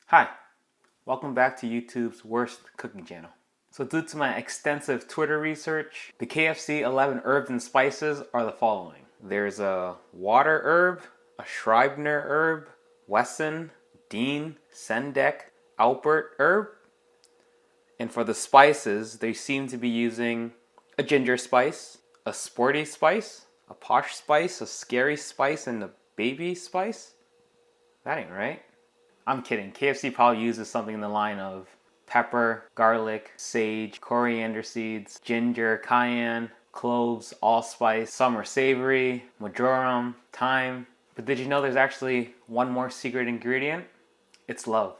Hi, welcome back to YouTube's worst cooking channel. So due to my extensive Twitter research, the KFC 11 herbs and spices are the following. There's a water herb, a Schreibner herb, Wesson, Dean, Sendek, Alpert herb. And for the spices, they seem to be using a ginger spice, a sporty spice, a posh spice, a scary spice, and a baby spice. That ain't right. I'm kidding. KFC probably uses something in the line of pepper, garlic, sage, coriander seeds, ginger, cayenne, cloves, allspice. Some are savory, marjoram, thyme. But did you know there's actually one more secret ingredient? It's love.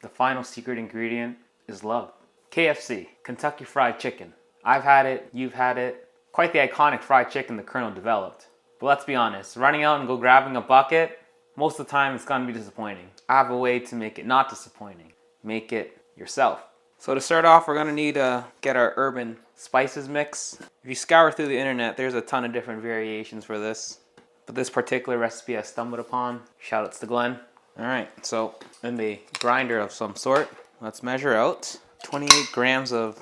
The final secret ingredient is love. KFC, Kentucky Fried Chicken. I've had it, you've had it. Quite the iconic fried chicken the Colonel developed. But let's be honest, running out and go grabbing a bucket, most of the time it's gonna be disappointing. I have a way to make it not disappointing. Make it yourself. So to start off, we're gonna need to get our urban spices mix. If you scour through the internet, there's a ton of different variations for this. But this particular recipe I stumbled upon. Shoutouts to Glenn. Alright, so in the grinder of some sort, let's measure out 28 grams of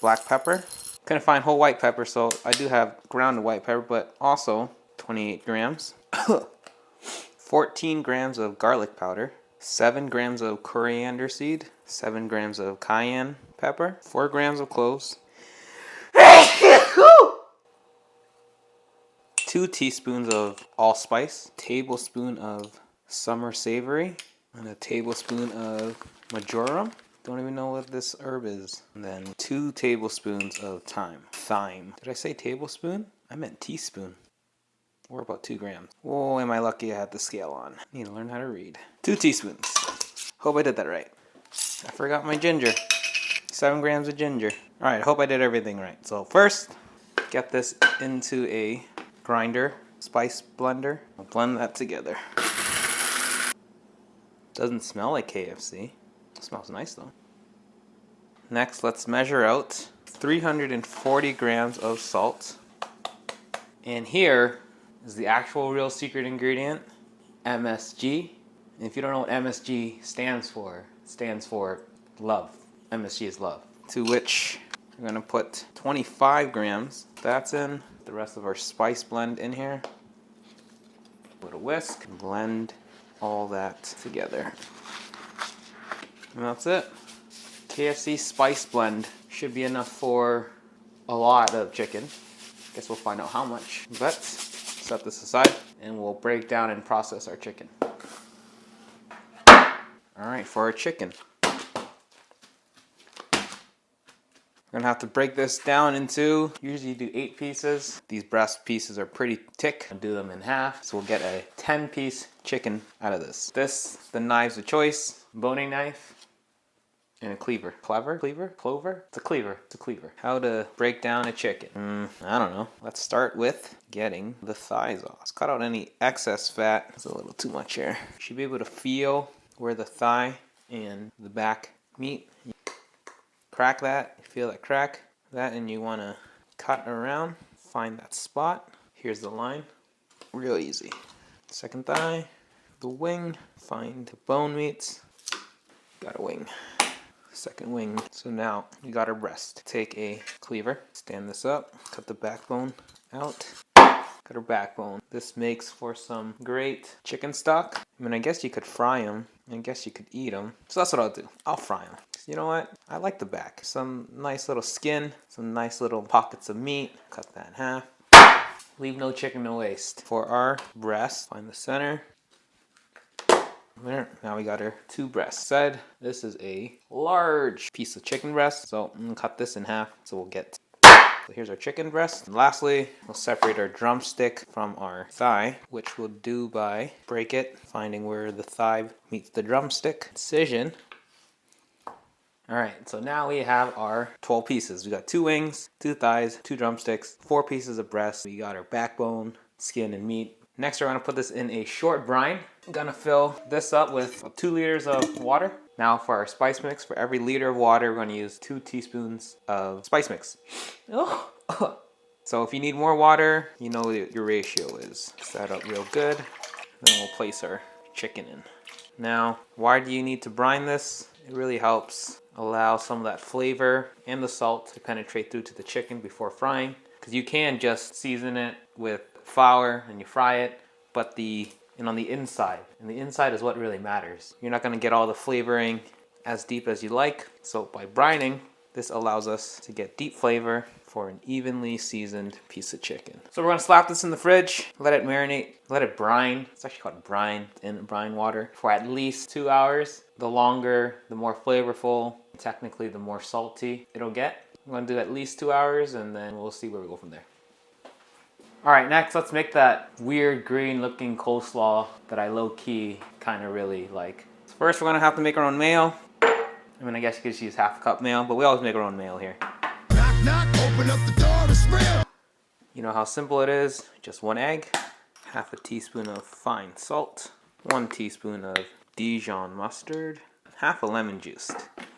black pepper. Couldn't find whole white pepper, so I do have grounded white pepper, but also 28 grams. 14 grams of garlic powder, 7 grams of coriander seed, 7 grams of cayenne pepper, 4 grams of cloves, 2 teaspoons of allspice, tablespoon of summer savory, and a tablespoon of marjoram. Don't even know what this herb is. And then 2 tablespoons of thyme. Did I say tablespoon? I meant teaspoon. Or about 2 grams. Oh, am I lucky I had the scale on. Need to learn how to read. 2 teaspoons. Hope I did that right. I forgot my ginger. 7 grams of ginger. Alright, hope I did everything right. So first, get this into a grinder, spice blender. I'll blend that together. Doesn't smell like KFC. It smells nice though. Next, let's measure out 340 grams of salt. And here is the actual real secret ingredient, MSG. And if you don't know what MSG stands for, it stands for love. MSG is love. To which we're gonna put 25 grams. That's in. The rest of our spice blend in here. With a whisk, blend all that together. And that's it. KFC Spice Blend should be enough for a lot of chicken. Guess we'll find out how much. But set this aside and we'll break down and process our chicken. Alright, for our chicken. We're gonna have to break this down into, usually you do 8 pieces. These breast pieces are pretty thick. I'll do them in half. So we'll get a 10-piece chicken out of this. The knives of choice, boning knife, and a cleaver. Clover? It's a cleaver. How to break down a chicken? I don't know. Let's start with getting the thighs off. Let's cut out any excess fat. It's a little too much here. You should be able to feel where the thigh and the back meet. Crack that. You feel that crack. That, and you want to cut around. Find that spot. Here's the line. Real easy. Second thigh. The wing. Find the bone meats. Got a wing. Second wing. So now you got our breast. Take a cleaver, stand this up, cut the backbone out. Got our backbone. This makes for some great chicken stock. I mean, I guess you could fry them. I guess you could eat them. So that's what I'll do. I'll fry them. You know what? I like the back. Some nice little skin, some nice little pockets of meat. Cut that in half. Leave no chicken to waste. For our breast, find the center. There. Now we got our 2 breasts. Said this is a large piece of chicken breast, so I'm gonna cut this in half. So we'll get. So here's our chicken breast. And lastly, we'll separate our drumstick from our thigh, which we'll do by break it, finding where the thigh meets the drumstick. Incision. All right. So now we have our 12 pieces. We got 2 wings, 2 thighs, 2 drumsticks, 4 pieces of breast. We got our backbone, skin, and meat. Next, we're gonna put this in a short brine. I'm gonna fill this up with 2 liters of water. Now for our spice mix, for every liter of water, we're gonna use 2 teaspoons of spice mix. So if you need more water, you know what your ratio is. Set that up real good. Then we'll place our chicken in. Now, why do you need to brine this? It really helps allow some of that flavor and the salt to penetrate through to the chicken before frying. Because you can just season it with flour and you fry it, but on the inside, and the inside is what really matters. You're not going to get all the flavoring as deep as you like. So by brining, this allows us to get deep flavor for an evenly seasoned piece of chicken. So we're gonna slap this in the fridge, let it marinate, let it brine. It's actually called brine in brine water for at least 2 hours. The longer, the more flavorful, technically the more salty it'll get. I'm gonna do at least 2 hours and then we'll see where we go from there. All right, next let's make that weird green looking coleslaw that I low-key kind of really like. So first we're gonna have to make our own mayo. I mean, I guess you could just use half a cup mayo, but we always make our own mayo here. Knock, knock, open up the door, it's real. You know how simple it is. Just 1 egg, half a teaspoon of fine salt, 1 teaspoon of Dijon mustard, half a lemon juice,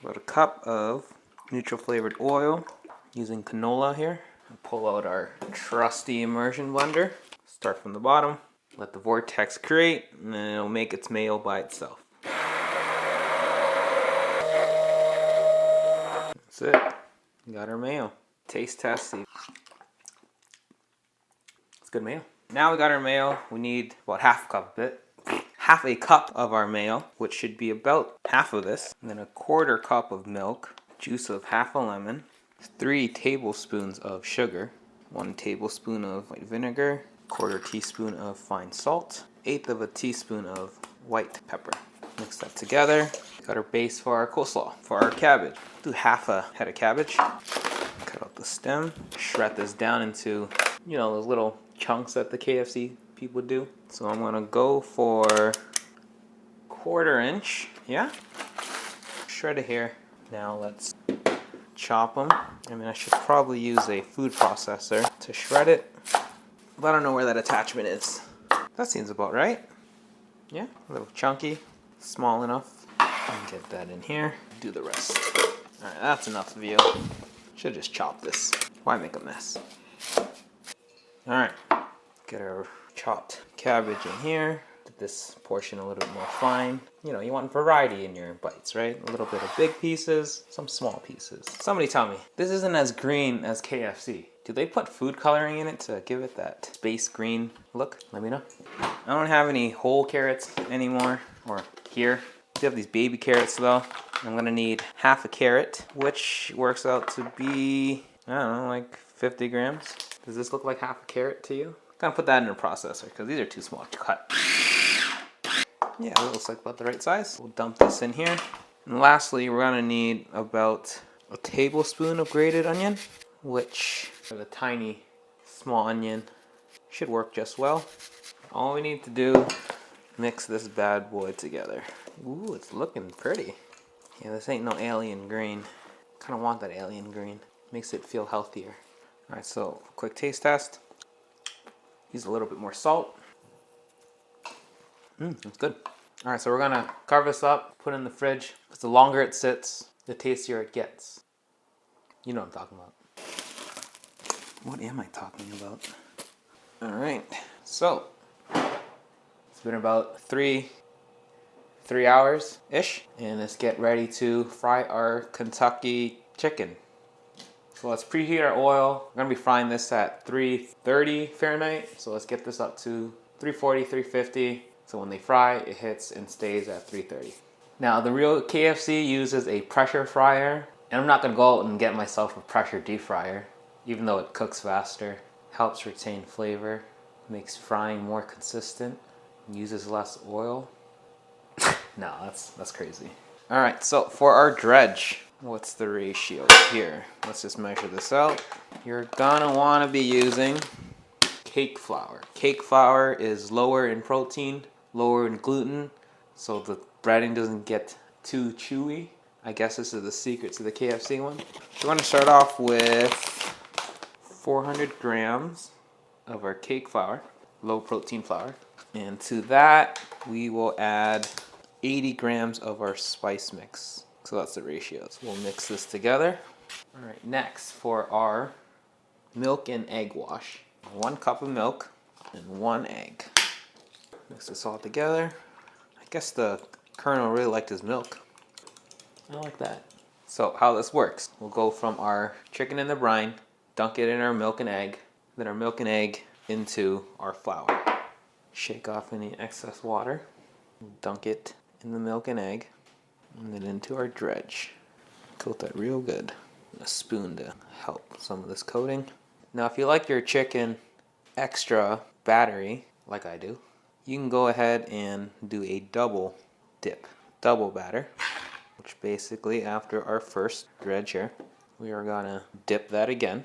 about a cup of neutral flavored oil, using canola here. Pull out our trusty immersion blender. Start from the bottom, let the vortex create, and then it'll make its mayo by itself. That's it. We got our mayo. Taste test. See. It's good mayo. Now we got our mayo. We need about half a cup of our mayo, which should be about half of this. And then a 1/4 cup of milk, juice of half a lemon, 3 tablespoons of sugar, 1 tablespoon of white vinegar, 1/4 teaspoon of fine salt, 1/8 of a teaspoon of white pepper. Mix that together. Got our base for our coleslaw. For our cabbage, do half a head of cabbage. Cut out the stem. Shred this down into, you know, those little chunks that the KFC people do. So I'm gonna go for 1/4 inch. Yeah. Shred it here. Now let's chop them. I mean, I should probably use a food processor to shred it, but I don't know where that attachment is. That seems about right. Yeah, a little chunky, small enough. Get that in here. Do the rest. All right, that's enough of you. Should just chop this. Why make a mess? All right, get our chopped cabbage in here. Get this portion a little bit more fine. You know, you want variety in your bites, right? A little bit of big pieces, some small pieces. Somebody tell me, this isn't as green as KFC. Do they put food coloring in it to give it that space green look? Let me know. I don't have any whole carrots anymore, or here. I do have these baby carrots though. I'm gonna need half a carrot, which works out to be, I don't know, like 50 grams. Does this look like half a carrot to you? I'm gonna put that in a processor because these are too small to cut. Yeah, it looks like about the right size. We'll dump this in here. And lastly, we're gonna need about a tablespoon of grated onion, which for the tiny, small onion should work just well. All we need to do, mix this bad boy together. Ooh, it's looking pretty. Yeah, this ain't no alien green. Kind of want that alien green. Makes it feel healthier. All right, so quick taste test. Use a little bit more salt. That's good. All right, so we're gonna carve this up, put it in the fridge. Because the longer it sits, the tastier it gets. You know what I'm talking about. What am I talking about? All right, so it's been about three hours-ish, and let's get ready to fry our Kentucky chicken. So let's preheat our oil. We're gonna be frying this at 330 Fahrenheit. So let's get this up to 340, 350. So when they fry, it hits and stays at 330. Now the real KFC uses a pressure fryer, and I'm not gonna go out and get myself a pressure deep fryer, even though it cooks faster, helps retain flavor, makes frying more consistent, uses less oil. No, that's crazy. All right, so for our dredge, what's the ratio here? Let's just measure this out. You're gonna wanna be using cake flour. Cake flour is lower in protein, lower in gluten, so the breading doesn't get too chewy. I guess this is the secret to the KFC one. We're gonna start off with 400 grams of our cake flour, low protein flour. And to that, we will add 80 grams of our spice mix. So that's the ratios. We'll mix this together. All right, next for our milk and egg wash. 1 cup of milk and 1 egg. Mix this all together. I guess the Colonel really liked his milk. I like that. So how this works, we'll go from our chicken in the brine, dunk it in our milk and egg, then our milk and egg into our flour. Shake off any excess water, dunk it in the milk and egg, and then into our dredge. Coat that real good. A spoon to help some of this coating. Now if you like your chicken extra battery, like I do, you can go ahead and do a double dip, double batter, which basically after our first dredge here, we are gonna dip that again,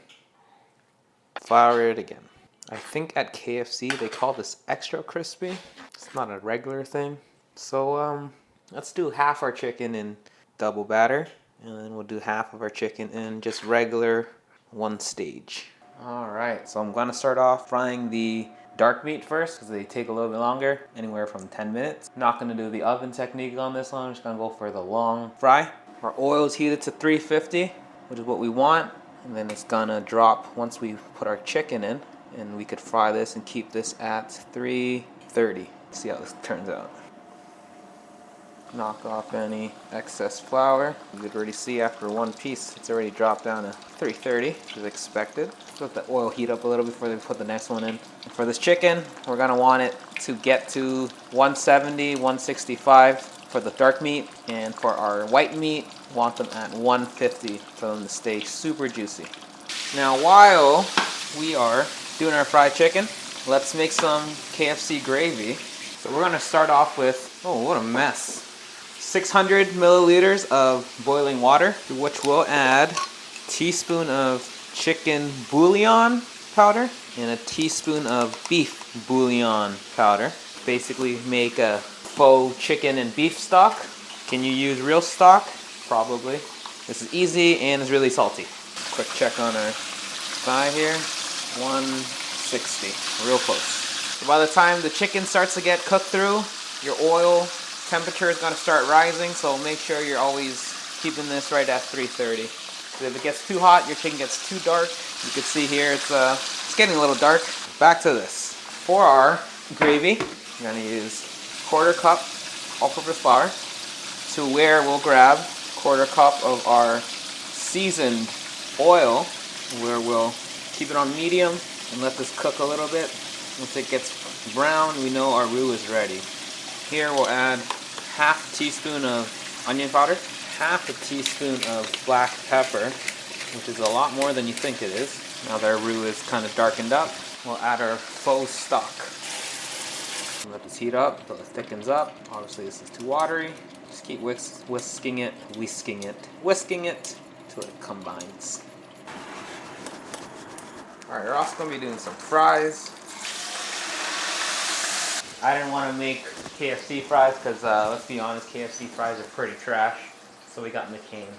flour it again. I think at KFC they call this extra crispy. It's not a regular thing. So let's do half our chicken in double batter, and then we'll do half of our chicken in just regular one stage. Alright, so I'm gonna start off frying the dark meat first because they take a little bit longer, anywhere from 10 minutes. Not gonna do the oven technique on this one, I'm just gonna go for the long fry. Our oil is heated to 350, which is what we want, and then it's gonna drop once we put our chicken in, and we could fry this and keep this at 330. See how this turns out. Knock off any excess flour. You could already see after one piece it's already dropped down to 330 as expected. Let the oil heat up a little before they put the next one in. For this chicken, we're gonna want it to get to 170, 165 for the dark meat, and for our white meat, want them at 150 for them to stay super juicy. Now while we are doing our fried chicken, let's make some KFC gravy. So we're gonna start off with, oh what a mess, 600 milliliters of boiling water, to which we'll add a teaspoon of chicken bouillon powder and a teaspoon of beef bouillon powder. Basically make a faux chicken and beef stock. Can you use real stock? Probably. This is easy and it's really salty. Quick check on our thigh here. 160, real close. So by the time the chicken starts to get cooked through, your oil temperature is going to start rising, so make sure you're always keeping this right at 330. So if it gets too hot, your chicken gets too dark. You can see here it's getting a little dark. Back to this. For our gravy, we're going to use 1/4 cup all-purpose flour, to where we'll grab 1/4 cup of our seasoned oil, where we'll keep it on medium and let this cook a little bit. Once it gets brown, we know our roux is ready. Here we'll add 1/2 teaspoon of onion powder, 1/2 teaspoon of black pepper, which is a lot more than you think it is. Now that our roux is kind of darkened up, we'll add our faux stock. Let this heat up until it thickens up. Obviously this is too watery. Just keep whisking it until it combines. Alright, we're also going to be doing some fries. I didn't want to make KFC fries because, let's be honest, KFC fries are pretty trash. So we got McCain.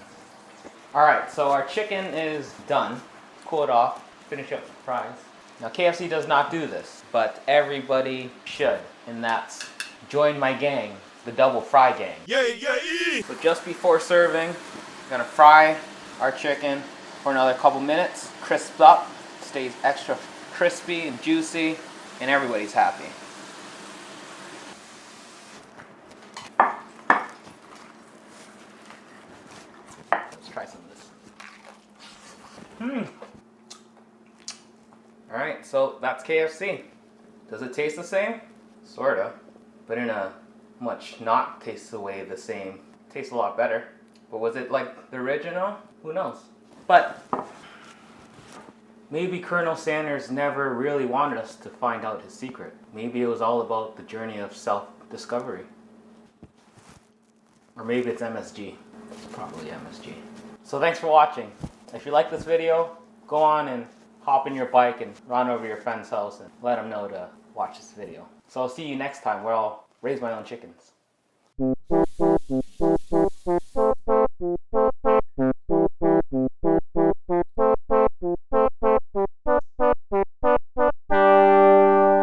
Alright, so our chicken is done. Cool it off. Finish up the fries. Now KFC does not do this, but everybody should. And that's join my gang, the double fry gang. So just before serving, we're going to fry our chicken for another couple minutes. Crisps up, stays extra crispy and juicy, and everybody's happy. Let's try some of this. Alright, so that's KFC. Does it taste the same? Sorta, but in a much not taste the way the same. Tastes a lot better. But was it like the original? Who knows? But maybe Colonel Sanders never really wanted us to find out his secret. Maybe it was all about the journey of self-discovery. Or maybe it's MSG. It's probably MSG. So thanks for watching. If you like this video, go on and hop in your bike and run over your friend's house and let them know to watch this video. So I'll see you next time where I'll raise my own chickens.